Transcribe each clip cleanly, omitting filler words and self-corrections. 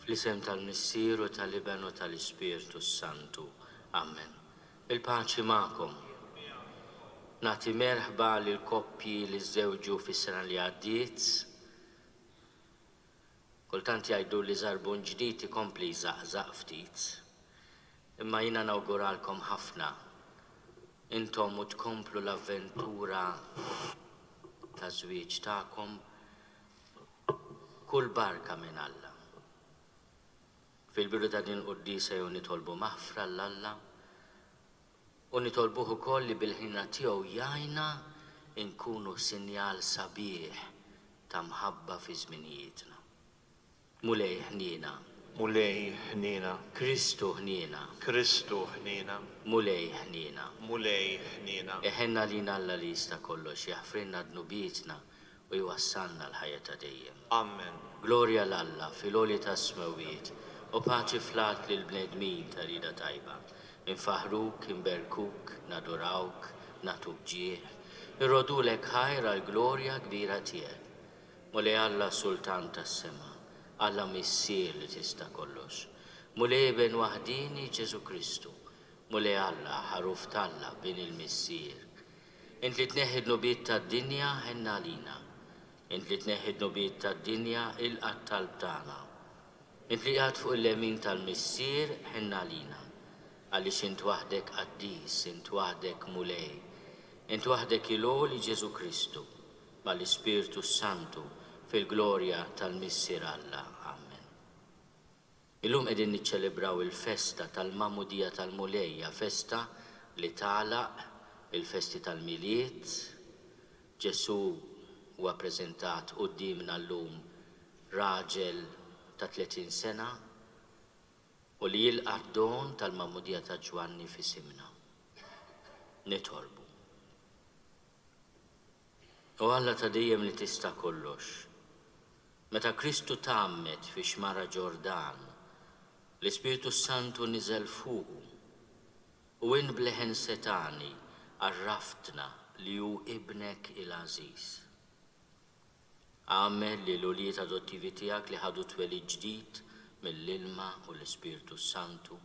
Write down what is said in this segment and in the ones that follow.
Fl-isem tal-Missieru tal-Iben u tal-Ispirtu Santu. Amen. Il-paċi magħkom. Nagħti merħba lil koppji li żżewġu fis-sena li għaddiet. Kultant jgħidu li żarbun ġdid ikompli jżaqżaq ftit. Imma jiena nawguralkom ħafna. Intom u tkomplu l-avventura ta' żwieġ tagħkom kull barka minn Alla. Fil-bidu ta' din Quddiesa jew nitolbu maħfra l-Alla u nitolbuh ukoll li bil-ħina tiegħu jgħinna nkunu sinjal sabiħ ta' mħabba fi żminijietna. Mulej ħnina. Mulej ħnina. Kristu ħnina. Kristu ħnina. Mulej ħnina. Mulej ħnina. Eħenna lina Alla li jista' kollox jaħfrinna dnubietna u jwassalna l-ħajja ta' dejjem. Amen. Glorja l-Alla fil-għoli ta' smawiet u paċi flat lil bnedmin ta' rida tajba. Infaħruk, inberkuk, nadurawk, natuk ġieħ, irrodulek ħajra l-glorja kbira tiegħek. Mulej Alla Sultan tas-sema, Alla Missier li tista' kollox. Mulej ben waħdini Ġesu Kristu, mulej Alla ħaruf talla bin il-Missier. Int li tneħħi d-nubiet tad-dinja ħenna lina. Int li tneħħi d-nubiet tad-dinja il-qatt talb tagħna. Int li qgħad fuq il-lemin tal-Missier ħenna lina. Għaliex int waħdek Quddies, int waħdek mulej. Int waħdek il-għoli Ġesu Kristu, mal-Ispirtu Santu fil-glorja tal-Missier Alla. Amen. Illum qegħdin niċċelebraw il-festa tal-Magħmudija tal-Mulejja, festa li tagħlaq il-festi tal-miliet. Ġesu huwa ppreżentat qudiemna llum raġel ta' 30 sena u li jilqa' d-don tal-Magħmudija ta' Ġwanni f'isimna. Nitolbu. U Alla ta' dejjem li tista' kollox. Meta Kristu tgħammet fi xmara Ġordan, l-Ispirtu Santu niżel fuqu u inbleħen setani għarraftna li hu ibnek il-Għażiż. Għamel li l-uliet adottivi tiegħek li ħadu twelid ġdid mill-ilma u l-Ispirtu Santu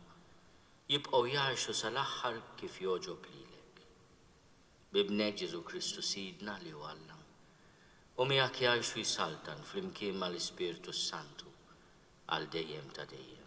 jibqgħu jgħixu sal-aħħar kif jogħġob lilek. Bibnek Ġesu Kristu Sidna li hu Alla u miegħek jgħixu jsaltan flimkien mal-Ispirtu Santu għal dejjem ta' dejjem.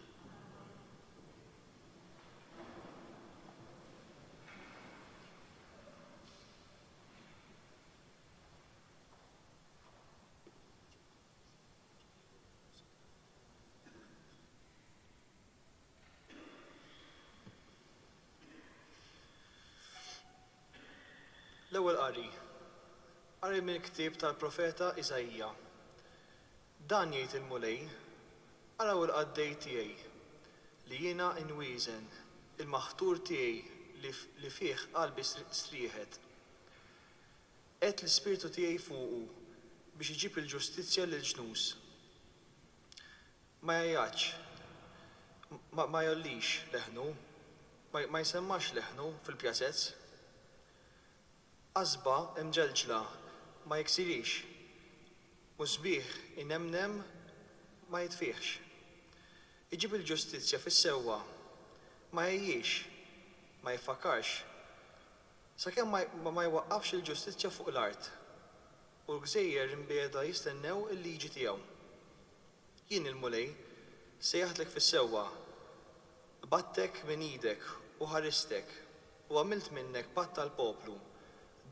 L-ewwel qari mill-ktieb tal-profeta Iżajja. Dan jgħid il-mulej, araw il-qaddej tiegħi li jiena inwieżen il-maħtur tiegħi li fih qalbi strieħet. Qed l-Ispirtu tiegħi fuqu biex iġib il-ġustizzja lill-ġnus. Ma jgħajjax, ma jollix leħnu, ma jsemmax leħnu fil-pjazezz. Qasba imġelġla ma jiksirix, u sbieħ inemnem ma jitfieħx. Iġib il-ġustizzja fis-sewwa, ma jgħijiex, ma jiffakarx, sakemm ma jwaqqafx il-ġustizzja fuq l-art, u l-gżejjer imbieda jistennew il-liġi tiegħu. Jien il-mulej sejjaħtlek fis-sewwa, battek minn idek u ħaristek u għamilt minnek patt tal-poplu,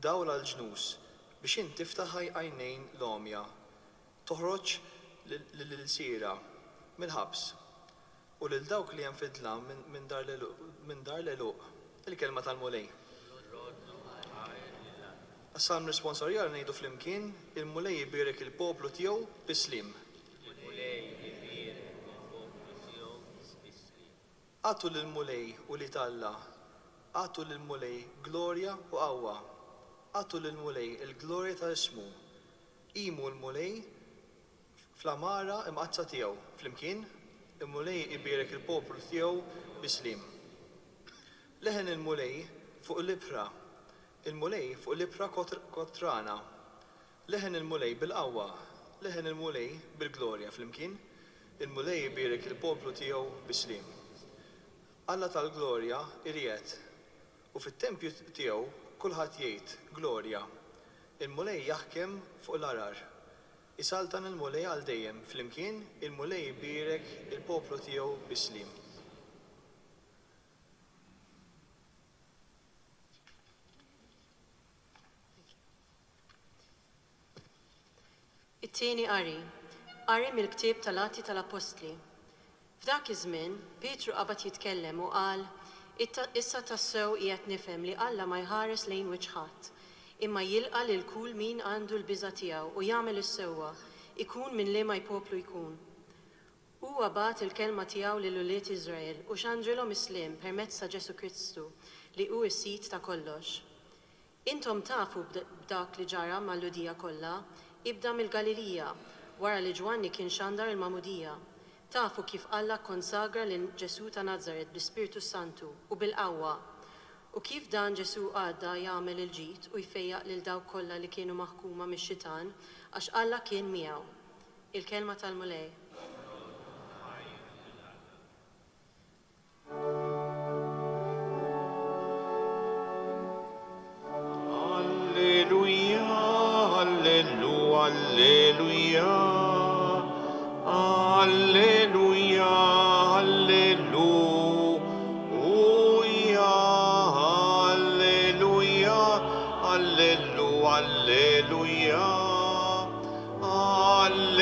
dawl għal-ġnus biex int tiftaħ għajnejn l-omja, toħroġ lil-sira mill-ħabs u lil dawk li hemm fidla minn dar l-eluq, il-kelma tal-mulej. Għas-salm responsarjar ngħidu flimkien il-mulej jibierek il-poplu tiegħu bislim. Għatu lill-mulej u li talla, għatu lill-mulej glorja u qawwa. Għatu lill-mulej il-glorja ta' ismu. Imu l-mulej fl-amara imqazza tiegħu. Flimkien, il-mulej ibierek il-poplu tiegħu bislim. Leħen il-mulej fuq l-ibra. Il-mulej fuq l-ibra kotrana. Leħen il-mulej bil-qawwa. Leħen il-mulej bil-glorja. Flimkien, Il-mulej jibirek il-poplu tiegħu bislim. Alla tal-glorja irjed u fit-tempju tiegħu kulħadd jgħid glorja. Il-mulej jaħkem fuq l-arar. Isaltan il-mulej għal dejjem flimkien il-mulej jibirek il-poplu tiegħu bislim. It-tieni qari mill-ktieb tal-Atti tal-Apostli. F'dak iż-żmien, Pietru qabad jitkellem u qal: Issa tassew qiegħed nifhem li Alla ma jħares lejn wiċċ ħadd, imma jilqa' lil kull min għandu l-biża' tiegħu u jagħmel is-sewwa, ikun minn liema jpoplu jkun. Huwa bagħat il-kelma tiegħu lil ulied Iżrael u xandrilhom islim permezz ta' Ġesu Kristu li hu s-sit ta' kollox. Intom tafu b'dak li ġara mal-Ludija kollha, ibda mill-Galilija, wara li Ġwanni kien xandar il-Mamudija. Tafu kif Alla konsagra lil Ġesu ta' Nazaret bl-Ispiritu Santu u bil-qawwa. U kif dan Ġesu għadda jagħmel il-ġid u jfejjaq lil dawk kollha li kienu maħkuma mix-xitan għax Alla kien miegħu. Il-kelma tal-mulej. Alleluja, alleluja, alleluja, alleluja, alleluja, alleluja,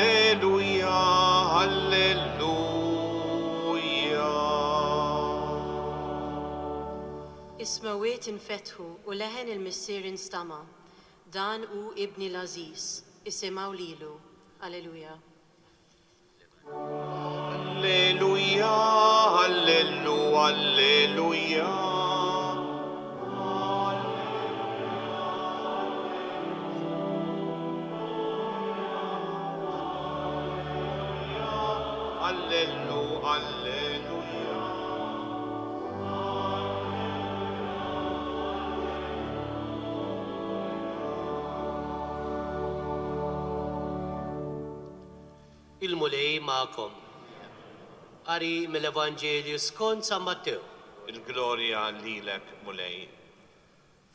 alleluja, alleluja. Ismawiet infetħu u leħen il-missier instama. Dan hu ibni l-Aziz, isimgħu lilu. Alleluja. Alleluja, alleluja, alleluja. Alleluja, alleluja. Il-mulej ma'kom. Qari mill-Evanġelju skont San Mattew. Il-glorja lilek, mulej.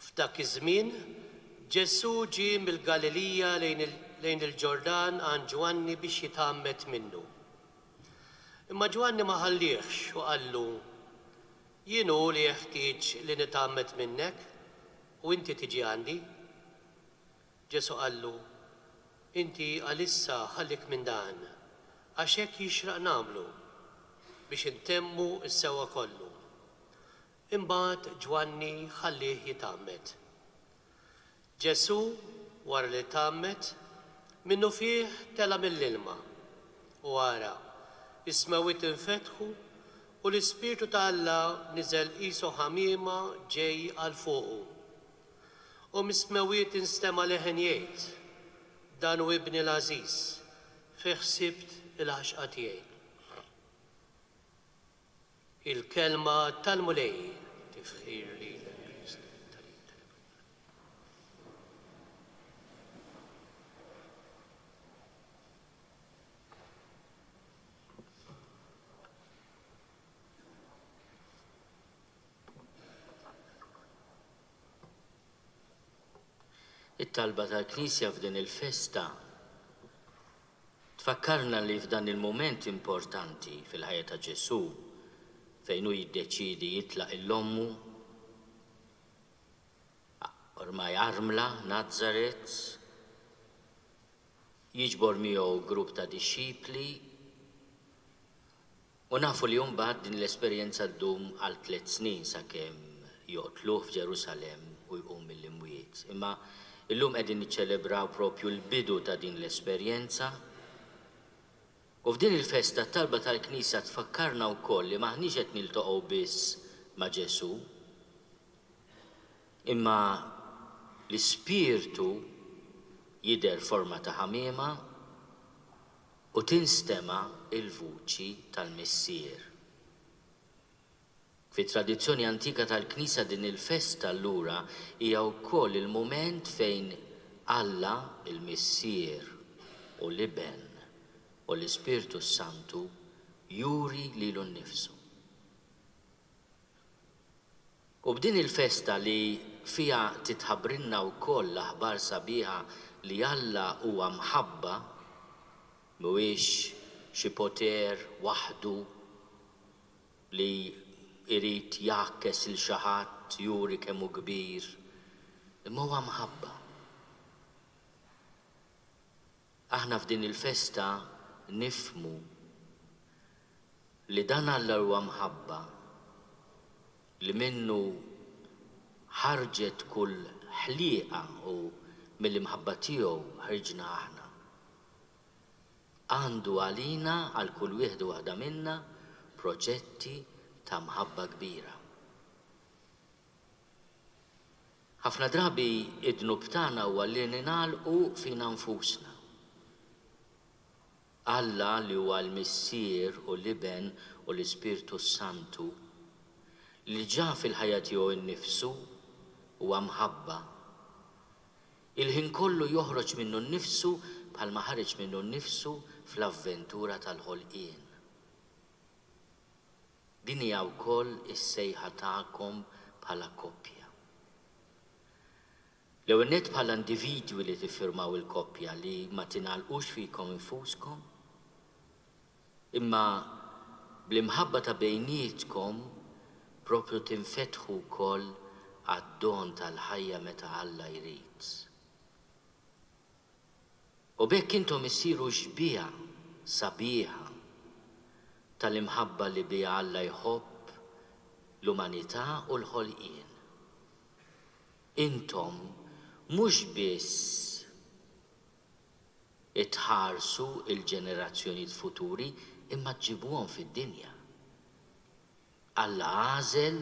F'dak iż-żmien, Ġesu ġie mill-Galilija lejn il-Ġordan għand Ġwanni biex jitgħammed minnu. Imma Ġwanni ma ħallihx u qallu: Jien hu li jeħtieġ li nitgħammed minnek u inti tiġi għandi. Ġesu qallu: Inti għalissa ħallik minn dan, għax hekk jixraq nagħmlu biex intemmu s-sewwa kollu. Imbagħad Ġwanni ħallih jitgħammed. Ġesu wara li tgħammed minnu fih tela mill-ilma u wara ismawiet infetħu u l-Ispirtu ta' Alla niżel qisu ħamiema ġej għal fuqu. U mismawiet instema' leħen jgħid: Dan hu ibni l-Aziz, fih ħsibt il-ħaxqa tiegħi. Il-kelma tal-mulej tifħir li it-talba tal-Knisja f'din il-festa tfakkarna li f'dan il-moment importanti fil-ħajja ta' Ġesu fejn hu jiddeċiedi jitlaq il-ommu ormai armla Nazaret, jiġbor miegħu grupp ta' dixxipli u nafu li mbagħad din l-esperjenza ddum għal 3 snin sakemm joqtluh f'Ġerusalemm u jqum mill-imwiet. Imma illum qegħdin niċċelebraw propju l-bidu ta' din l-esperjenza. U f'din il-festa talba tal-Knisja tfakkarna wkoll li maħniex qed niltaqgħu biss ma' Ġesu, imma l-Ispirtu jidher forma ta' ħamiema u tinstema' il-vuċi tal-Missier. Fit-tradizzjoni antika tal-Knisja din il-festa allura hija wkoll il-mument fejn Alla, il-Missier u l-Iben u l-Ispirtu Santu juri lilu nnifsu. U b'din il-festa li fija titħabbrilna wkoll l-aħbar sabiħa li Alla huwa mħabba mhuwiex xi poter waħdu li jrid jakkes il xi ħadd juri kemm hu kbir, imma huwa mħabba. Aħna f'din il-festa nifmu li dan Alla huwa mħabba li minnu ħarġet kull ħlieqa u mill-imħabba tiegħu ħarġna aħna. Għandu għalina għal kull wieħed u waħda minna proġetti ta' mħabba kbira. Ħafna drabi id-dnub tagħna huwa li ninagħlqu fina nfusna. Alla li huwa l-Missier u l-Iben u l-Ispirtu Santu li ġa fil-ħajja tiegħu innifsu huwa mħabba. Il-ħin kollu joħroġ minnu nnifsu bħalma ħareġ minnu nnifsu fl-avventura tal-ħolqien. Din hija wkoll is-sejħa tagħkom bħala koppja. L-ewwel nett bħala individwi li tiffirmaw il-koppja li ma tingħalqux fikom infuskom, imma bl-imħabba ta' bejnietkom propju tinfetħu wkoll għad-don tal-ħajja meta Alla jrid. U bekk intom issiru xbija sabiħa tal-imħabba li bija Alla jħobb l-umanità u l-ħolqien. Intom mhux biss itħarsu il-ġenerazzjonijiet futuri imma tġibuhom fid-dinja. Alla għażel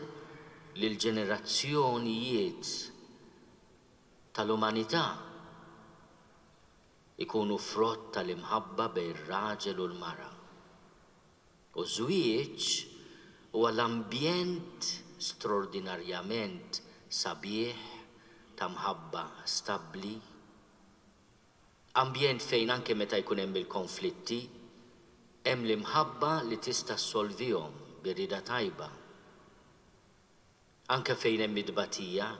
li l-ġenerazzjonijiet tal-umanità ikunu frott tal-imħabba bejn ir-raġel u l-mara. U żwieġ huwa l-ambjent straordinarjament sabiħ ta' mħabba stabbli, ambjent fejn anke meta jkun hemm il-konflitti, hemm l-imħabba li tista' ssolvihom birrida tajba. Anke fejn hemm id-batija,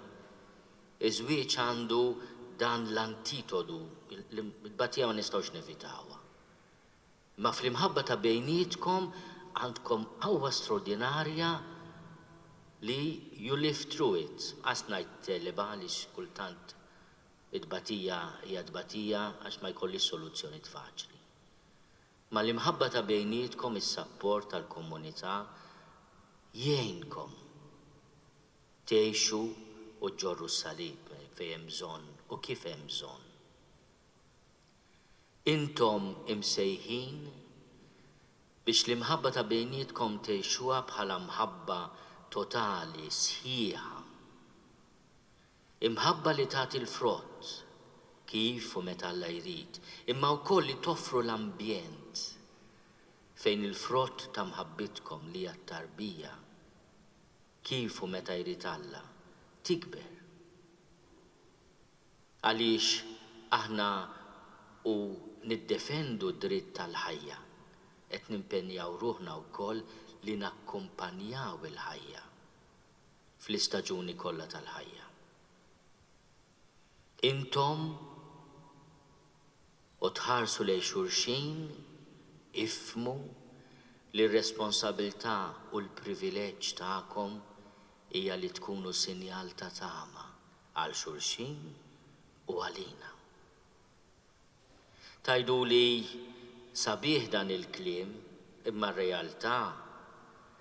iż-żwieġ għandu dan l-antitodu, il-batija ma nistgħux nevitawha. Ma fl-imħabba ta' bejnietkom għandkom qawwa straordinarja li you live through it. Għas ngħid teleba għaliex kultant id-batija hija d-batija għax ma jkollix soluzzjoni faċli. Ma l-imħabba ta' bejnietkom is-sapport tal-komunità jgħinkom tgħixu u ġorru s-salib fejn hemm bżonn u kif hemm bżonn. Intom imsejħin biex l-imħabba ta' bejnietkom tgħixuha bħala mħabba totali, sħiħa. Imħabba li tagħti l-frott kif u meta Alla jrid, imma wkoll li toffru l-ambjent fejn il-frott ta' mħabbitkom li hija t-tarbija kif u meta jrid Alla tikber. Għaliex aħna u niddefendu d-dritt tal-ħajja qed nimpenjaw ruħna wkoll li nakkumpanjaw il-ħajja fl-istaġuni kollha tal-ħajja. Intom u tħarsu lejn xulxin ifmu li r-responsabilità u l-privileġġ tagħkom hija li tkunu sinjal ta' tama għal xulxin u għalina. Tajdu li sabiħ dan il-kliem imma r-realtà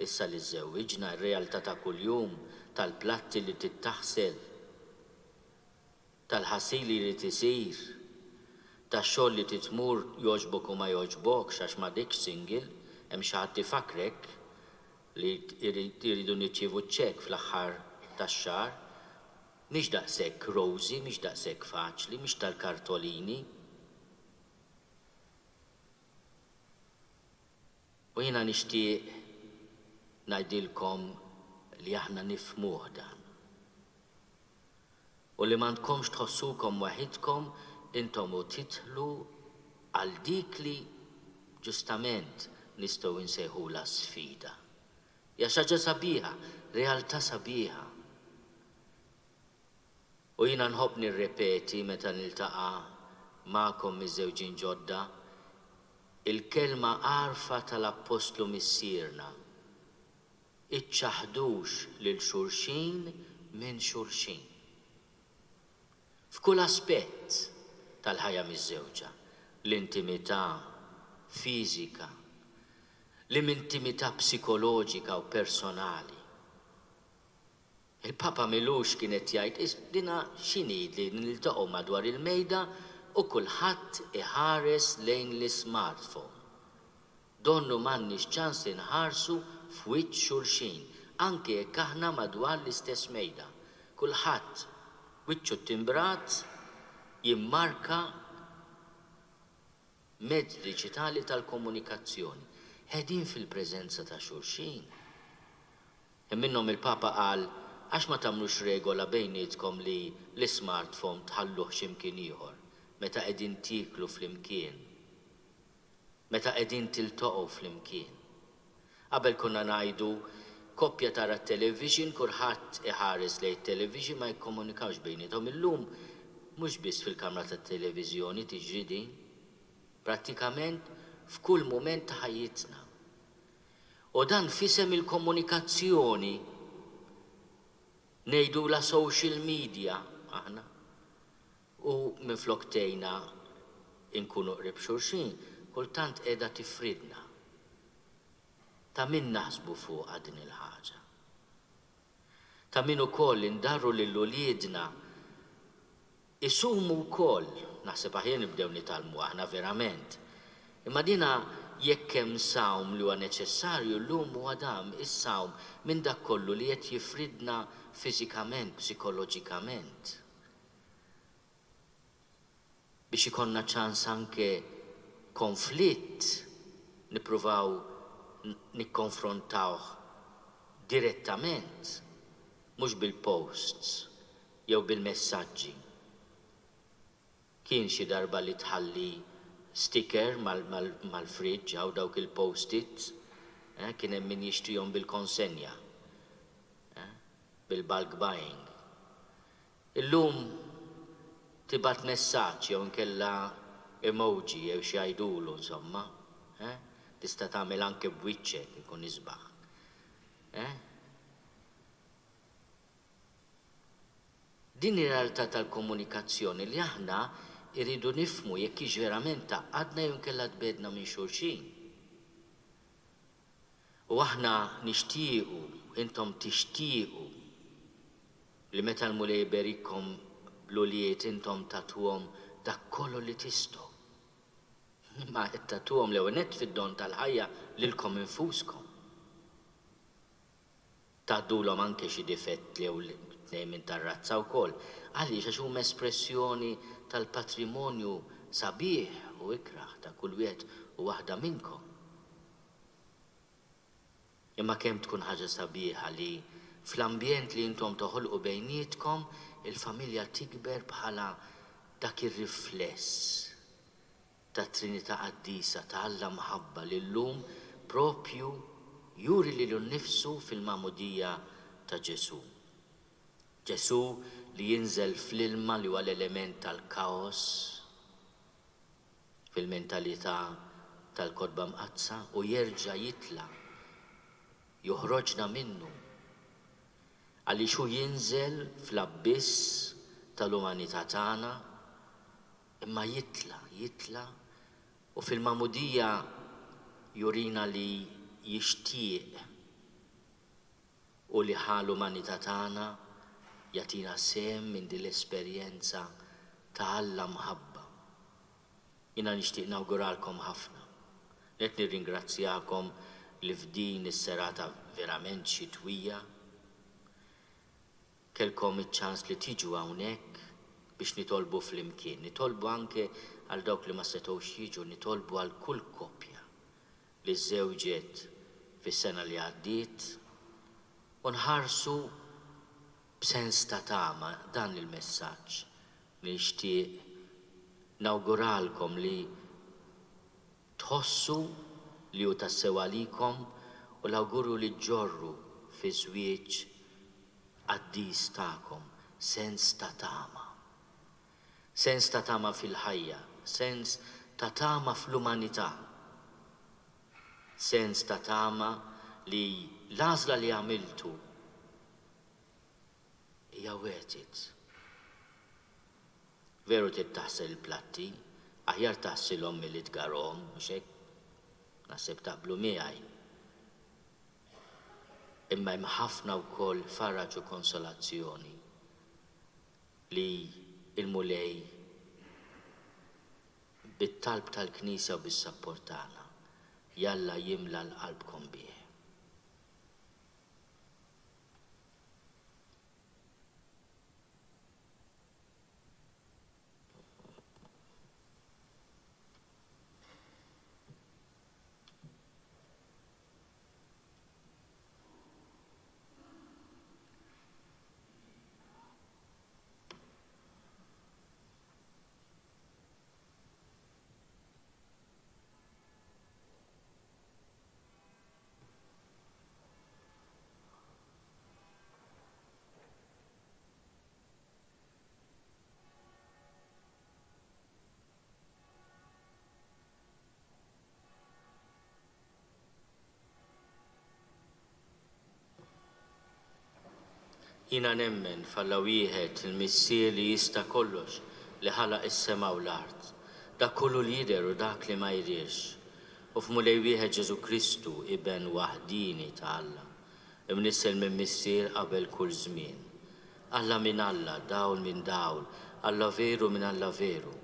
issa li żżewġna, r-realtà ta' kuljum tal-platti li tittaħsel, tal-ħassili li tisir, tax-xogħol li titmur jogħġbok u ma jogħġbokx għax m'għadekx single, hemm xi ħadd ifakkrek li jridu nirċievu ċekk fl-aħħar tax-xahar, mhix daqshekk rosy, mhix daqshekk faċli, mhix tal-kartolini. U jiena nixtieq ngħidilkom li aħna nifhmuh dan. U li m'għandkomx tħossukom waħidkom intom u titħlu għal dik li ġustament nistgħu nsejħula sfida. Ja xi ħaġa sabiħa, realtà sabiħa. U jiena nħobb nirrepeti meta niltaqa' magħkom miż-żewġin ġodda il-kelma għarfa tal-Apostlu missierna. Iċċaħdux lil xulxin minn xulxin. F'kull aspett tal-ħajja miż-żewġa, l-intimità fiżika, l-intimità psikoloġika u personali. Il-Papa Milux kienet jgħid dina x'inhi li niltaqgħu madwar il-mejda u kulħadd iħares lejn l-smartphone. Donnu m'għandniex ċans li nħarsu f'wiċċ xulxin, anke jekk aħna madwar l-istess mejda. Kulħadd wiċċu timbrat jimmarka mezz diġitali tal-komunikazzjoni. Ħedin fil-preżenza ta' xulxin. Minnhom il-Papa qal għax ma tagħmlux regola bejnietkom li l-smartphone tħalluh x'imkien ieħor meta qegħdin tieklu flimkien, meta qegħdin tiltoqgħu flimkien. Qabel kunna ngħidu koppja tara t-television, kulħadd iħares lejn it-television ma jikkomunikawx bejniethom. Illum mhux biss fil-kamra tat-televiżjoni tiġri din, prattikament f'kull mument ta' ħajjitna. U dan fisem il-komunikazzjoni ngħidu la social media aħna. U minflok tgħinna inkunu qrib xulxin, kultant qiegħda tifridna. Ta' min naħsbu fuqha din il-ħaġa. Ta' min ukoll indarru lil uliedna isumu wkoll, naħseb aħjar nibdew nitalmu aħna verament. Imma dina jekk hemm sawm li huwa neċessarju llum huwa dan is-sawm minn dak kollu li qed jifridna fiżikament, psikoloġikament. Biex ikonna ċans anke konflitt nippruvaw nikkonfrontawh direttament, mhux bil-posts jew bil-messaġġi. Kien xi darba li tħalli sticker mal-fridġ għaw dawk il-post-its, kien hemm min jixtrihom bil-konsenja, bil-bulk buying. Illum tibgħat messaġġ jew nkella emoji jew xi jgħidulu insomma, tista' tagħmel anke b'wiċċek ikun isbaħ. Din ir-realtà tal-komunikazzjoni li aħna irridu nifmu jekk hix verament taqadna jew nkella tbedna minn xulxin. U aħna nixtiequ, intom tixtiequ li meta l-mulej berikom l-ulijiet intom tagħtuhom dak kollu li tistgħu. Ma qed tagħtuhom l-ewwel nett fid-don tal-ħajja lilkom infuskom. Tagħdulhom anke xi difett jew minn tar-razza wkoll, għaliex għax huma espressjoni tal-patrimonju sabiħ u ikraħ ta' kull wieħed u waħda minnkom. Imma kemm tkun ħaġa sabiħa li fl-ambjent li intom toħolqu bejnietkom il-familja tikber bħala dak ir-rifless ta' Trinità Quddiesa ta' Alla mħabba li llum propju juri lilu nnifsu fil-magħmudija ta' Ġesu. Ġesu li jinżel fl-ilma li huwa l-element tal-kaos fil-mentalità tal-kodba mqazza u jerġa' jitla' joħroġna minnu għaliex hu jinżel fl-abiss tal-umanità tagħna imma jitla' u fil-magħmudija jurina li jixtieq u li ħal-umanità tagħna jagħtina sehem minn din l-esperjenza ta' Alla mħabba. Jiena nixtieq nawguralkom ħafna. Qed nirringrazzjakom li f'din is-serata verament xitwija kelkom iċ-ċans li tiġu hawnhekk biex nitolbu flimkien. Nitolbu anke għal dawk li ma setgħux jiġu, nitolbu għal kull koppja li żżewġet fis-sena li għaddiet u nħarsu b'sens ta' tama dan il-messaġġ li nixtieq nawguralkom li tħossu li hu tassew għalikom u l-awguru li ġorru fi żwieġ għaddis tagħkom sens ta' tama. Sens ta' tama fil-ħajja, sens ta' tama fl-umanità. Sens ta' tama li l-għażla li għamiltu hija wetit. Veru tittaħsel il-platti, aħjar taħsilhom milli tgarhom, mhux hekk? Naħseb taqblu miegħi. Imma hemm ħafna wkoll faraġ u konsolazzjoni li il-mulej bit-talb tal-Knisja u bis-sapport tagħna jalla jimla l-qalbkom bih. Jina nemmen falla wieħed il-missier li jista' kollox li ħalaq is-sema u l-art. Dak kollu li jidher u dak li ma jidhirx. U f'mulej wieħed Ġesu Kristu iben waħdini ta' Alla. Imnissel minn missier qabel kull żmien. Alla minn Alla, dawl minn dawl, Alla veru minn Alla veru.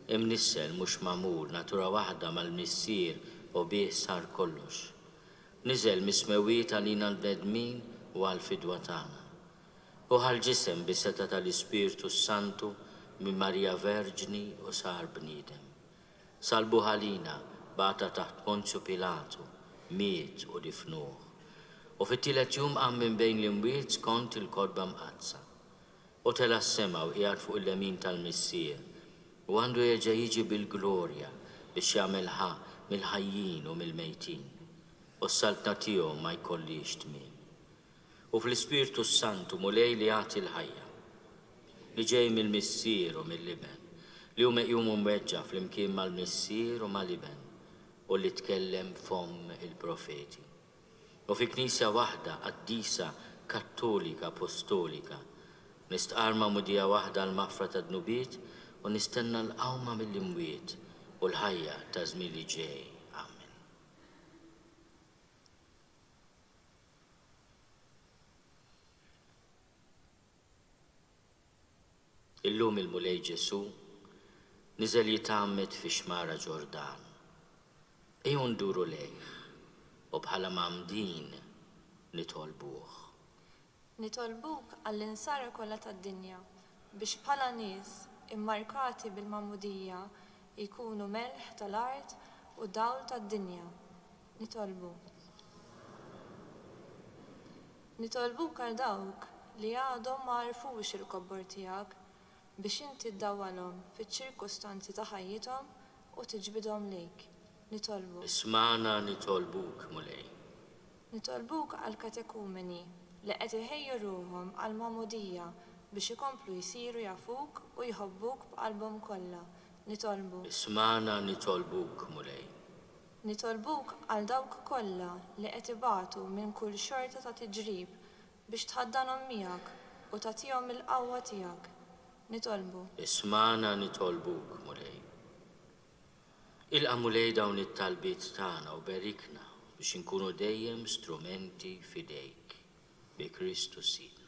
Imnissel mhux magħmul, natura waħda mal-missier u bih sar kollox. Niżel mismewiet għalina l-bnedmin u għal-fidwa tagħna. U ħal-ġisem bis-seta tal-Ispirtu Santu minn Marija Verġni u sar bniedem. Salbu ħalina bata taħt Ponzju Pilatu, miet u difnuh. U fit-tielet jum qam minn bejn l-imwiet skont il-kodba mqazza. U tela s-sema u qiegħed fuq il-lemin tal-missier. U għandu jerġa' jiġi bil-glorja biex jagħmel mill-ħajjin u mill-mejtin. U s-saltna tiegħu ma jkollix tmiem. U fl-Ispirtu Santu mulej li jagħti l-ħajja, li ġej mill-missier u mill-liben, li hu meqjum u mweġġa flimkien mal-missier u mal-liben, u li tkellem fom il-profeti. U fi Knisja waħda Quddiesa Kattolika Apostolika, nistqarma mudija waħda l-maħfra ta' dnubiet u nistenna l-qawma mill-imwiet u l-ħajja ta' żmien li ġej. Illum il-mulej Ġesu niżel jitgħammed fi xmara Ġordan. Ejju nduru lejh u bħala mamdin nitolbuh. Nitolbuk għall-insara kollha tad-dinja biex bħala nies immarkati bil-mamudija jkunu melħ tal-art u dawl tad-dinja. Nitolbuk għal dawk li għadhom ma għarfux il-kobbor tiegħek biex inti ddawwalhom fiċ-ċirkustanzi ta' ħajjithom u tiġbidhom lejk. Nitolbuk. Ismana nitolbuk mulej. Nitolbuk għal katekumeni li qed iħejju ruhom għal mamudija biex ikomplu jsiru jafuk u jħobbuk b'qalbhom kollha. Nitolbuk. Ismana nitolbuk mulej. Nitolbuk għal dawk kollha li qed ibatu minn kull xorta ta' tiġrib biex tħaddanhom miegħek u tagħtihom il-qawwa tiegħek. Nitolbu. Ismana nitolbuk mulej. Ilqa' mulej dawn it-talbiet tagħna u berikna biex inkunu dejjem strumenti fidejk bi Kristu Sidna.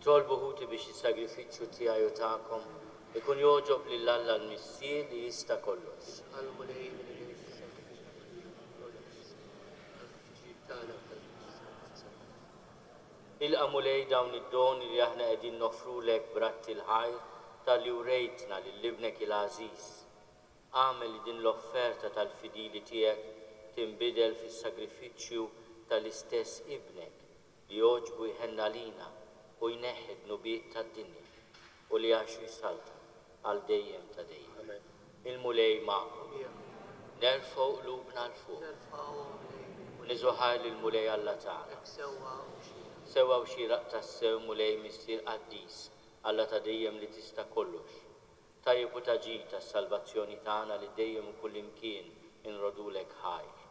Nitolbu ħuti biex is-sagrifiċċju tiegħi u tagħkom ikun joġob lil Alla l-Missier li jista' kollox. Ilqa' mulej dawn id-doni li aħna qegħdin nofrulek b'ratti l-ħajr tal-li urejtna lill-ibnek il-għażiż. Għamel li din l-offerta tal-fidili tiegħek tinbidel fis-sagrifiċċju tal-istess ibnek li joġbu jħenna lina u jneħħi d-nubiet tad-dinja u li għaxu jisalta għal dejjem ta' dejjem. Il-mulej magħkom. Nerfgħu qlubna l-fuq u niżuħar lill-mulej Alla tagħna. Sewwa u xieraq tas-sew mulej missier Quddies Alla ta' dejjem li tista' kollox. Tajjeb u taġid tas-salvazzjoni tagħna li dejjem u kullimkien inrodulek ħajr.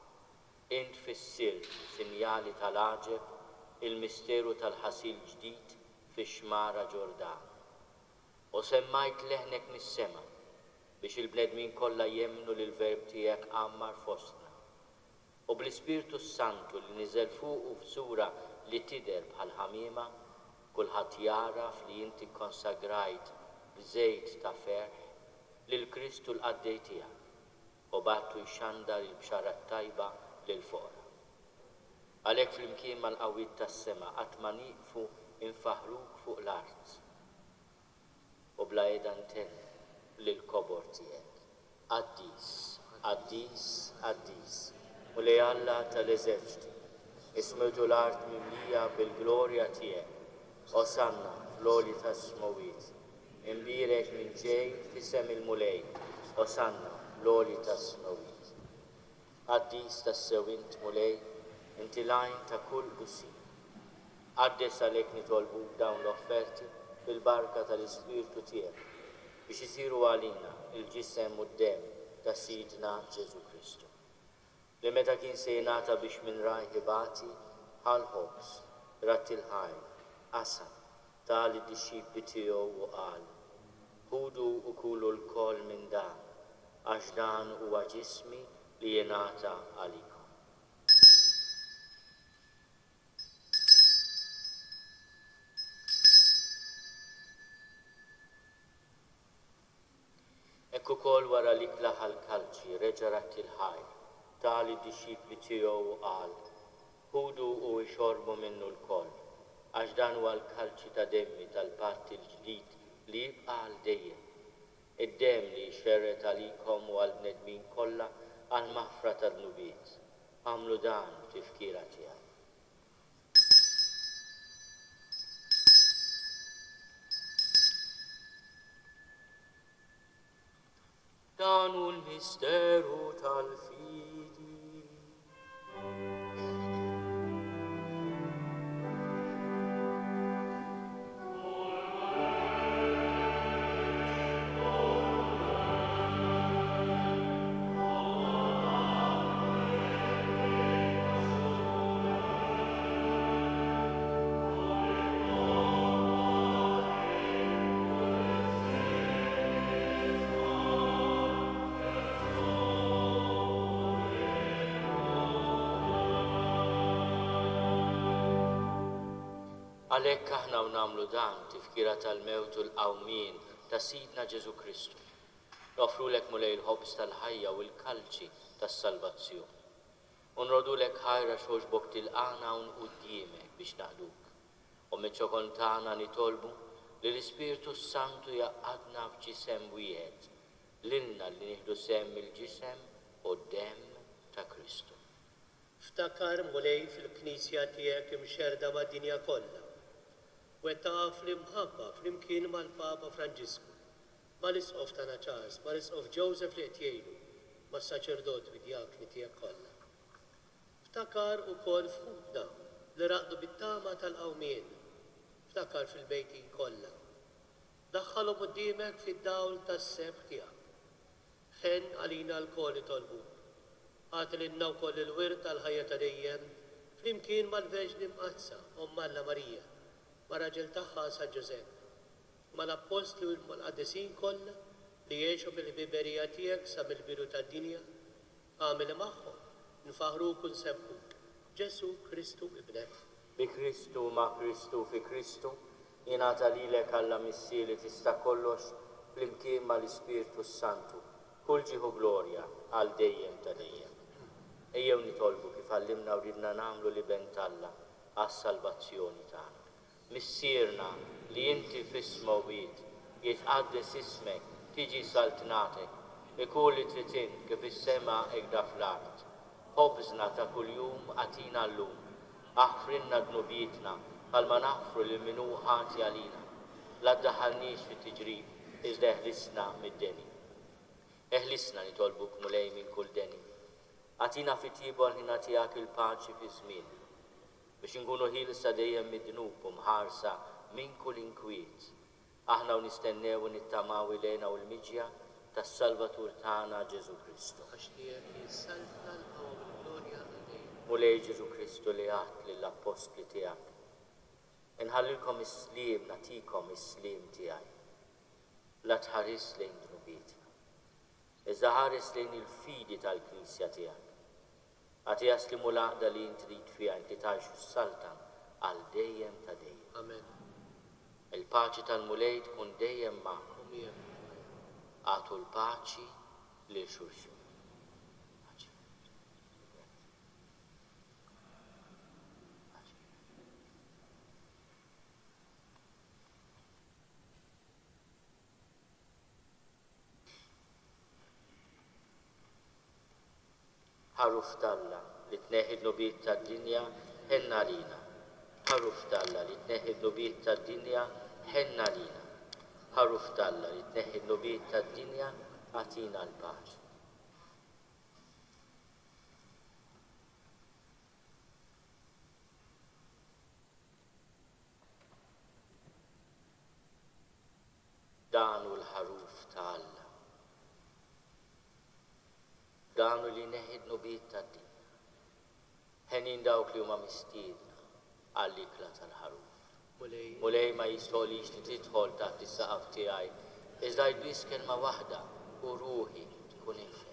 Int fis-sirr sinjali tal-għaġeb il-misteru tal-ħasil ġdid fix-xmara Ġordan. U semmajt leħnek mis-sema biex il-bnedmin kollha jemmnu li l-verb tiegħek għammar fostna. U bl-Ispirtu Santu li niżel fuq u f'sura li tidher bħal ħamiema, kulħadd jaraf li inti konsagrajt b'żejt ta' ferħ lil Kristu l-qaddej tiegħek u battu jxandar il-bxara tajba lil foqra. Għalhekk flimkien mal-qawwiet tas-sema qatt ma nieqfu infaħruk fuq l-art u bla qiegħda ntenni lill-kobor tiegħek. Quddies, Quddies, Quddies, u li Alla tal-eżerċiti, ismitu l-art mimlija bil-glorja tiegħek, osanna fl-għoli tas-smowiet, imbirek minn ġej f'isem il-mulej, osanna fl-għoli tas-smowiet. Quddies tas-sewint mulej, inti lajn ta' kull qusim. Qaddes għalhekk nitolbu dawn l-offerti bil-barka tal-Ispirtu tiegħek biex isiru għalina il-ġisem u d-dem ta' Sidna Ġesu Kristu. Li meta kien se jingħata biex minn rajħi bati bħal ħobs, ratti l-ħajr, qasam tal id-dixxipli tiegħu u qal: ħudu u kulu l-koll minn dan, għax dan huwa ġismi li jingħata għalikom. Ekku kol wara li klaħal kalċi reġa' ratti l-ħajr tal id-dixxipli tiegħu u qal: ħudu u ixorbu minnu l-koll, għax dan huwa l-kalċi ta' demmi tal-patt il-ġdid li jibqa' għal dejjem. Id-demm li jxerret għalikom u għall-bnedmin kollha għal maħfra tad-nubiet. Għamlu dan tifkira tiegħek. Dan hu l-misteru tal-fidi. Għalhekk aħna nagħmlu dan tifkira tal-mewt u l-qawmien ta' Sidna Ġesu Kristu. Nofrulek mulej il-ħobs tal-ħajja u l-kalċi tas-salvazzjoni. U nrodulek ħajra xogħġbok tilqana hawn quddiemek biex naqduk. U miċ-ċokol tagħna nitolbu li l-Ispirtu Santu jaqgħadna f'ġisem wieħed, lilna li nieħdu semm il-ġisem u d-demm ta' Kristu. Ftakar mulej fil-Knisja tiegħek imxerda mad-dinja kollha. Wetta fl-imħabba fl-imkien mal-Papa Franġisku, mal-Isqof tagħna Charles, mal-Isqof Joseph li qed jgħinu, mas-saċerdot u djakni tiegħek kollha. Ftakar ukoll f'qudna li raqdu bit-tama tal-qawmien. Ftakar fil-bejtin kollha. Daħħalhom quddiemek fid-dawl tas-sebħ tiegħek. Ħen għalina l-kol itolbuk. Għatililna wkoll il-wirt tal-ħajja ta' dejjem flimkien mal-Verġni Mqazza, Omm Alla Marija, ma' raġel tagħha San Ġusepp, mal-Apostli u mal-Qaddisin kollha li jgħixu bil-biberija tiegħek sa mill-bidu tad-dinja, għamel magħhom nfaħruk u nsebbħuk Ġesu Kristu ibnek. Bi Kristu ma' Kristu fi Kristu, Jingħata lilek Alla Missir li tista' kollox flimkien mal-Ispirtu Santu, kull ġieħu glorja għal dejjem ta' dejjem. Ejjew nitolbu kif għallimna u ridna nagħmlu li bent Alla għas-salvazzjoni tagħna. Missierna li inti fis-smawwiet jitqaddes ismek, tiġi saltnatek, ikun li tritin kif is-sema ekda fl-art. Ħobżna ta' kuljum għatina llum, aħfrinna dnubietna bħalma naħfru lil min hu ħati għalina. La ddaħħalniex fit-tiġrib, iżda eħlisna mid-deni. Eħlisna nitolbuk mulej minn kull deni. Għatina fit-tibor ħina tiegħek il-paċi fi żmien, biex inkunu ħilsa dejjem mid-dnub u mħarsa minn kull inkwiet. Aħna u nistennew u nittamaw ilejna u l-miġja tas-Salvatur tagħna Ġesu Kristu. Mulej Ġesu Kristu li għat lill-apostli tiegħek. Inħallilkom is-slim, natikom is-slim tiegħi. La tħares lejn dnubietna, iżda ħares lejn il-fidi tal-Knisja tiegħek. Għati jaslimu l-għaqda li intrid fiha inti tgħixu s-saltan għal dejjem ta' dejjem. Amen. Il-paċi tal-mulej tkun dejjem magħkom. Għatu l-paċi lil xulxin. Ħaruf talla li tneħħi d-nubiet tad-dinja ħenna lina. Ħaruf talla li tneħħi d-nubiet tad-dinja ħenna lina. Ħaruf talla li tneħħi d-nubiet tad-dinja għatina l-paċi. Danu l-ħaruf ta' Alla. Danu li neħid nubiet tad-dinja. Ħenin dawk li huma mistiedna għall-ikla tal-ħaruf. Mulej ma jistolix li tidħol taħt is-saqaf tiegħi, iżda jbiss kelma waħda u ruħi tkun infejja.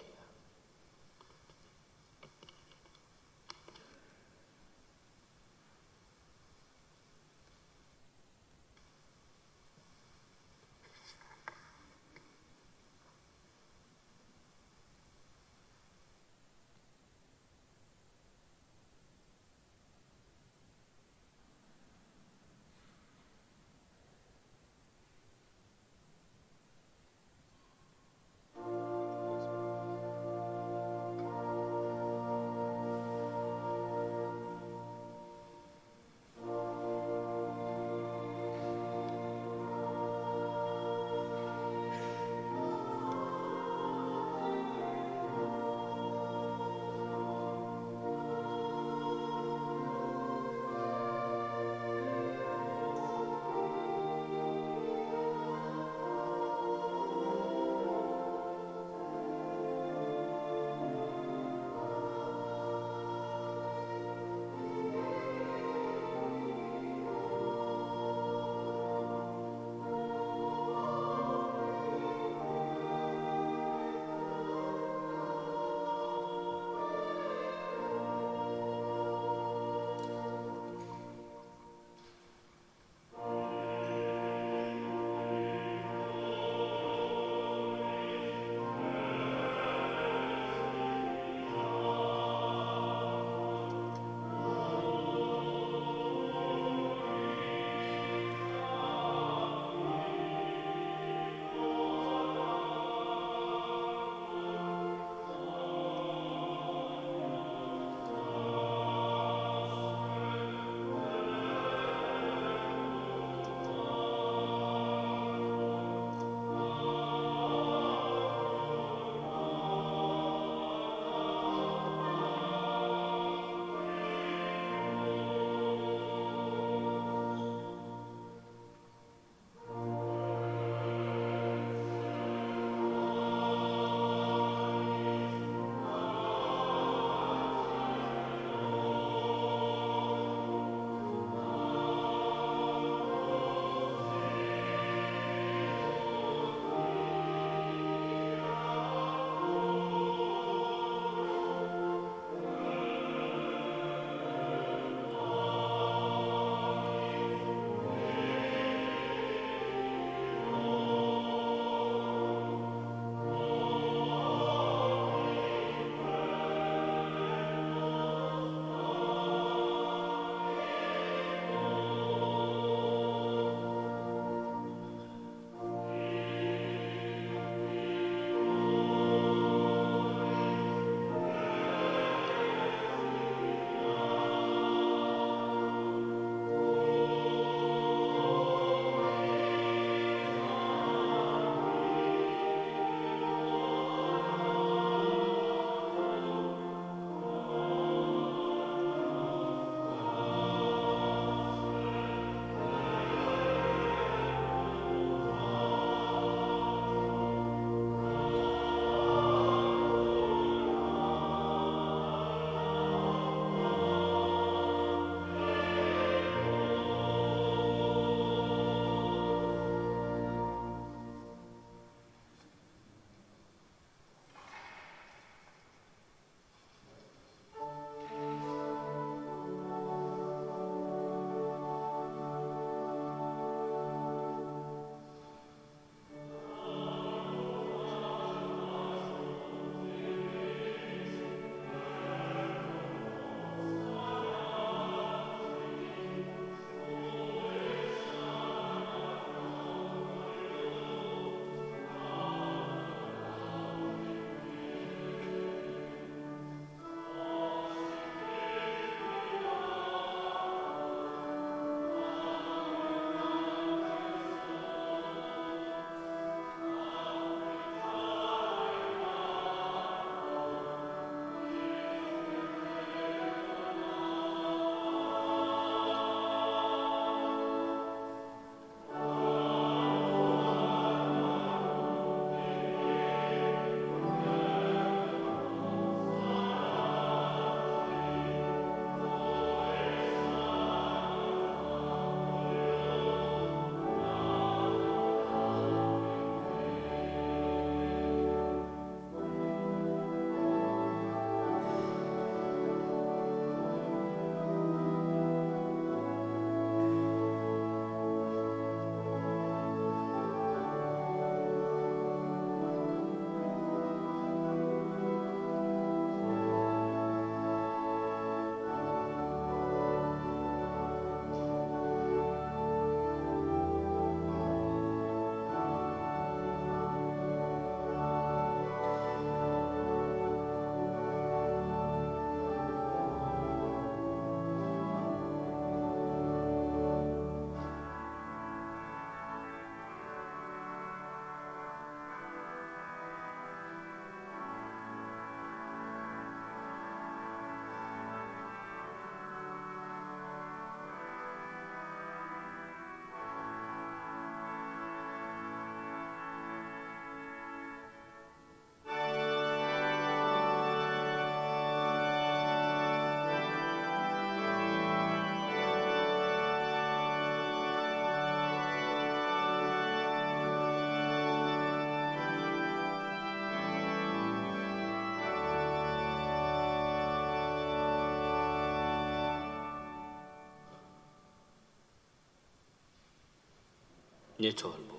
Nitolbu.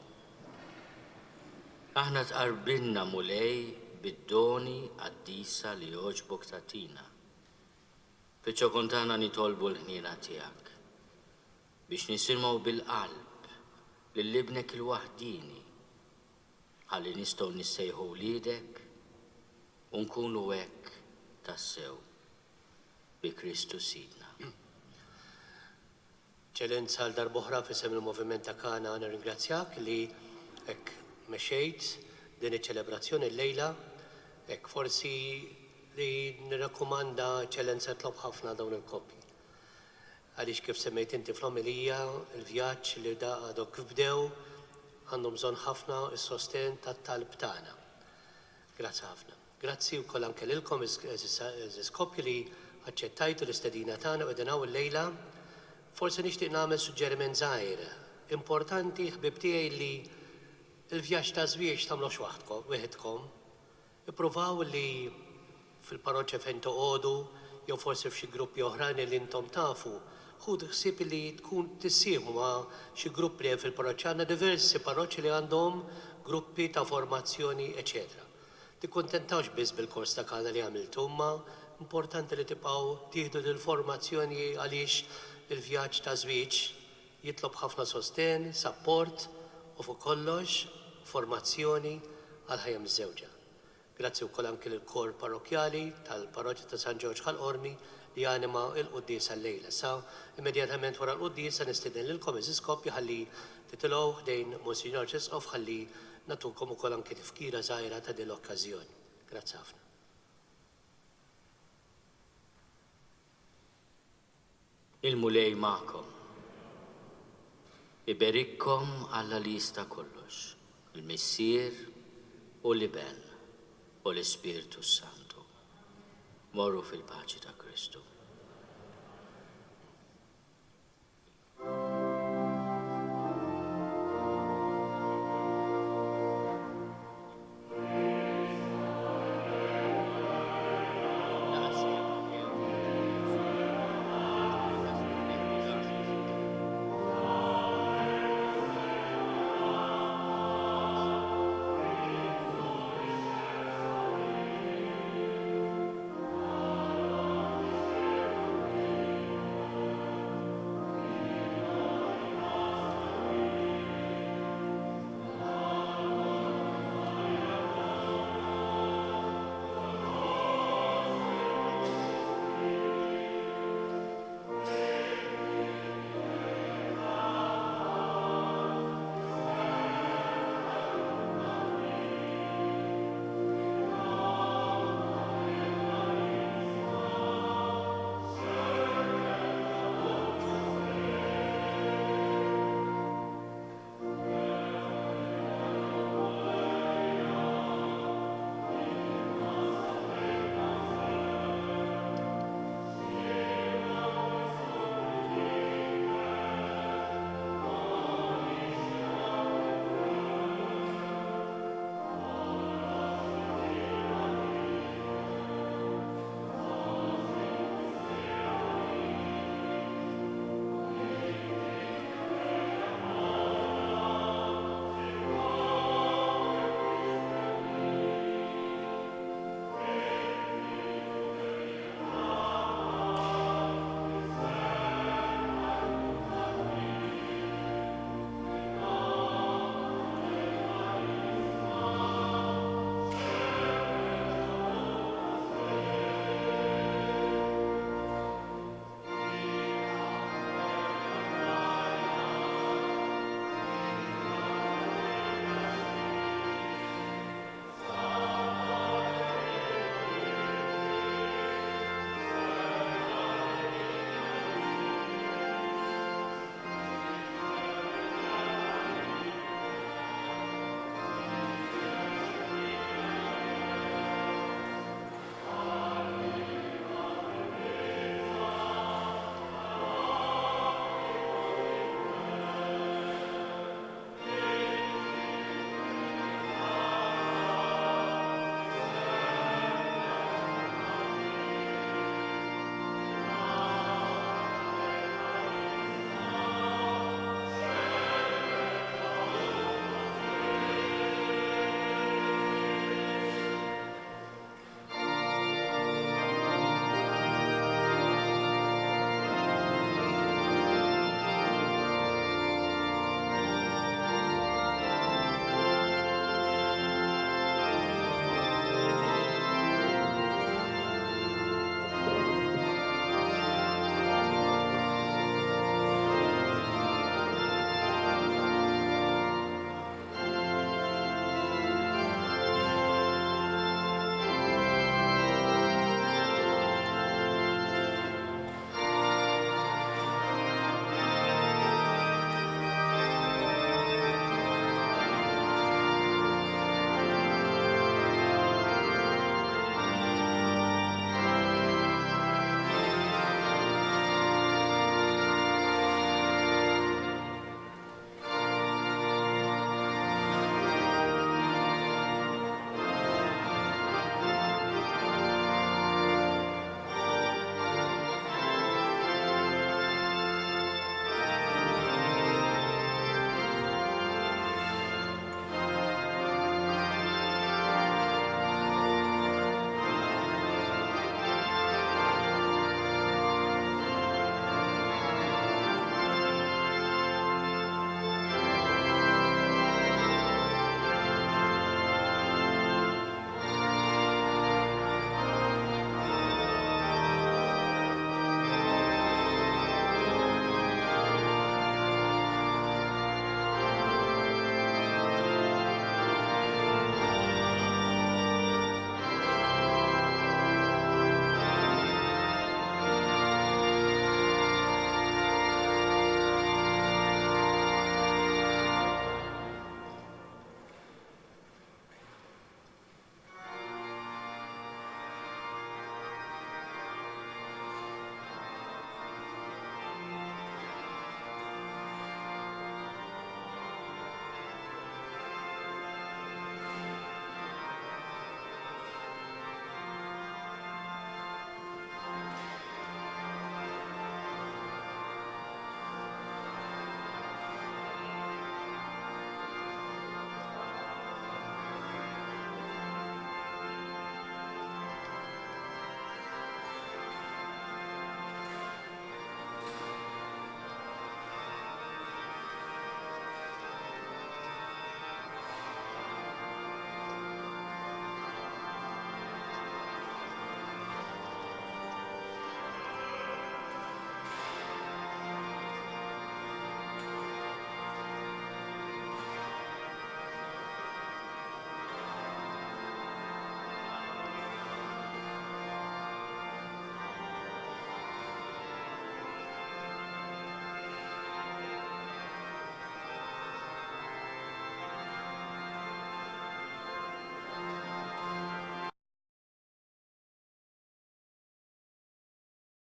Aħna tqarbilna mulej bid-doni Quddiesa li jogħġbok tatina. Fiċ-ċokontana nitolbu l-ħniena tiegħek biex nisimgħu bil-qalb lill-ibnek il-waħdini ħalli nistgħu nissejħu wliedek u nkunu hekk tassew bi Kristu Sidna. Ċelenza għal darbohra fisem il-Moviment ta' Kana nirringrazzjak li hekk mexejt din iċ-ċelebrazzjoni l-lejla, hekk forsi li nirrakkomanda ċelenza tlob ħafna dawn il-koppji. Għaliex kif semmejt inti fl-omilija, il-vjaġġ li da għadhom kif bdew għandhom bżonn ħafna is-sosten tat-talb tagħna. Grazzi ħafna. Grazzi wkoll anke lilkom iż koppji li aċċettajtu l-istedina tagħna u qegħdin hawn il-lejla. Forsi nixtieq nagħmel suġġeriment żgħir. Importanti ħbib tiegħi li il-vjaġġ ta' żwieġ tagħmlux wieħedkom. Ippruvaw li fil-parroċċja fejn toqgħodu jew forsi f'xi gruppi oħrajn li intom tafu, ħud ħsieb li tkun tissieħbu ma' xi gruppi li hemm fil-parroċċja. Għandna diversi parroċċji li għandhom gruppi ta' formazzjoni, eċetera. Tikkuntentawx biss bil-kors ta' Kana li għamiltu, imma importanti li tibqgħu tieħdu l-formazzjoni għaliex il-vjaġġ ta' żwieġ jitlob ħafna sosten, support u fuq kollox formazzjoni għal ħajja miż-żewġa. Grazzi wkoll anke lill-kor parrokjali tal-Parroċċja ta' San Ġorġ ħall-Qormi li għanima l-Quddiesa l-lejla. Sa immedjatament wara l-Quddiesa nistieden lilkom iżis koppji ħalli titilgħu ħdejn Monsignor Ċesqof ħalli nagħtukom ukoll anke tifkira żgħira ta' din l-okkażjoni. Grazzi ħafna. Il-mulej magħkom. Iberikkom Alla li jista' kollox, il-Missier u l-Iben u l-Ispirtu Santu. Morru fil-paċi ta' Kristu.